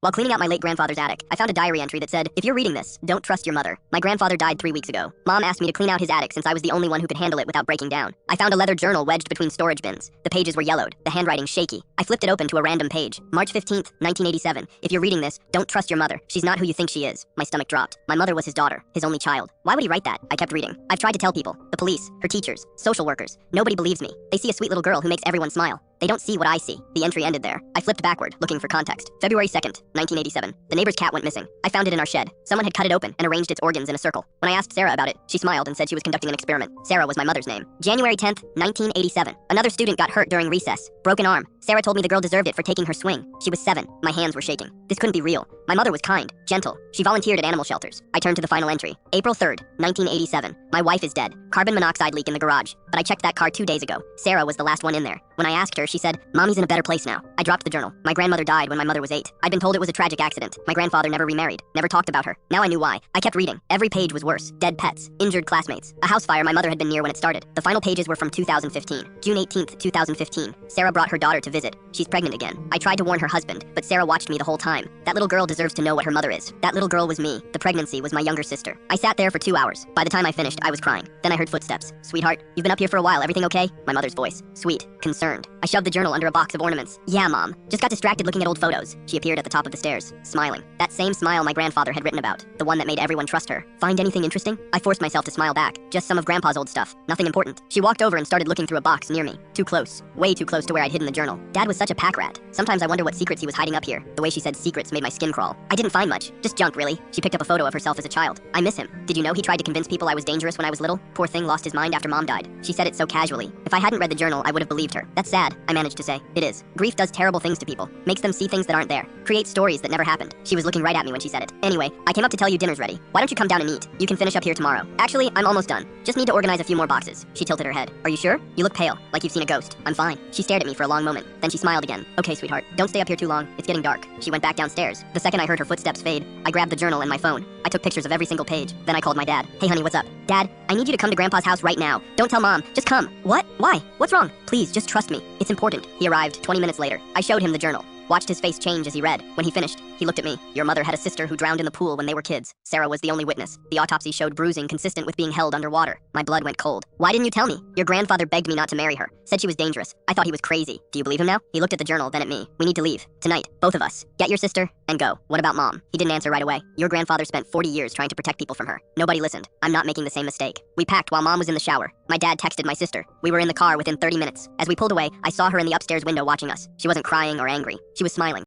While cleaning out my late grandfather's attic, I found a diary entry that said, "If you're reading this, don't trust your mother. My grandfather died 3 weeks ago. Mom asked me to clean out his attic since I was the only one who could handle it without breaking down. I found a leather journal wedged between storage bins. The pages were yellowed, the handwriting shaky. I flipped it open to a random page. March 15th, 1987. If you're reading this, don't trust your mother. She's not who you think she is." My stomach dropped. My mother was his daughter, his only child. Why would he write that? I kept reading. I've tried to tell people, the police, her teachers, social workers. Nobody believes me. They see a sweet little girl who makes everyone smile. They don't see what I see. The entry ended there. I flipped backward, looking for context. February 2nd, 1987. The neighbor's cat went missing. I found it in our shed. Someone had cut it open and arranged its organs in a circle. When I asked Sarah about it, she smiled and said she was conducting an experiment. Sarah was my mother's name. January 10th, 1987. Another student got hurt during recess. Broken arm. Sarah told me the girl deserved it for taking her swing. She was 7. My hands were shaking. This couldn't be real. My mother was kind, gentle. She volunteered at animal shelters. I turned to the final entry. April 3rd, 1987. My wife is dead. Carbon monoxide leak in the garage. But I checked that car 2 days ago. Sarah was the last one in there. When I asked her, she said, "Mommy's in a better place now." I dropped the journal. My grandmother died when my mother was 8. I'd been told it was a tragic accident. My grandfather never remarried, never talked about her. Now I knew why. I kept reading. Every page was worse. Dead pets, injured classmates, a house fire my mother had been near when it started. The final pages were from 2015. June 18th, 2015. Sarah brought her daughter to visit. She's pregnant again. I tried to warn her husband, but Sarah watched me the whole time. That little girl deserves to know what her mother is. That little girl was me. The pregnancy was my younger sister. I sat there for 2 hours. By the time I finished, I was crying. Then I heard footsteps. "Sweetheart, you've been up here for a while. Everything okay?" My mother's voice. Sweet, concerned. I shoved the journal under a box of ornaments. "Yeah, Mom. Just got distracted looking at old photos." She appeared at the top of the stairs, smiling. That same smile my grandfather had written about. The one that made everyone trust her. "Find anything interesting?" I forced myself to smile back. "Just some of Grandpa's old stuff. Nothing important." She walked over and started looking through a box near me. Too close. Way too close to where I'd hidden the journal. Dad was such a pack rat. Sometimes I wonder what secrets he was hiding up here. The way she said secrets made my skin crawl. I didn't find much. Just junk, really. She picked up a photo of herself as a child. I miss him. Did you know he tried to convince people I was dangerous when I was little? Poor thing lost his mind after Mom died. She said it so casually. If I hadn't read the journal, I would have believed her. "That's sad," I managed to say. "It is. Grief does terrible things to people. Makes them see things that aren't there. Creates stories that never happened." She was looking right at me when she said it. "Anyway, I came up to tell you dinner's ready. Why don't you come down and eat? You can finish up here tomorrow." "Actually, I'm almost done. Just need to organize a few more boxes." She tilted her head. "Are you sure? You look pale, like you've seen a ghost." "I'm fine." She stared at me for a long moment. Then she smiled again. "Okay, sweetheart. Don't stay up here too long. It's getting dark." She went back downstairs. The second I heard her footsteps fade, I grabbed the journal and my phone. I took pictures of every single page. Then I called my dad. "Hey honey, what's up?" "Dad, I need you to come to Grandpa's house right now. Don't tell Mom. Just come." "What? Why? What's wrong?" "Please, just trust me. It's important." He arrived 20 minutes later. I showed him the journal. Watched his face change as he read. When he finished, he looked at me. "Your mother had a sister who drowned in the pool when they were kids. Sarah was the only witness. The autopsy showed bruising consistent with being held underwater." My blood went cold. "Why didn't you tell me? Your grandfather begged me not to marry her. Said she was dangerous. I thought he was crazy. Do you believe him now?" He looked at the journal, then at me. "We need to leave. Tonight. Both of us. Get your sister and go." "What about Mom?" He didn't answer right away. "Your grandfather spent 40 years trying to protect people from her. Nobody listened. I'm not making the same mistake." We packed while Mom was in the shower. My dad texted my sister. We were in the car within 30 minutes. As we pulled away, I saw her in the upstairs window watching us. She wasn't crying or angry. She was smiling.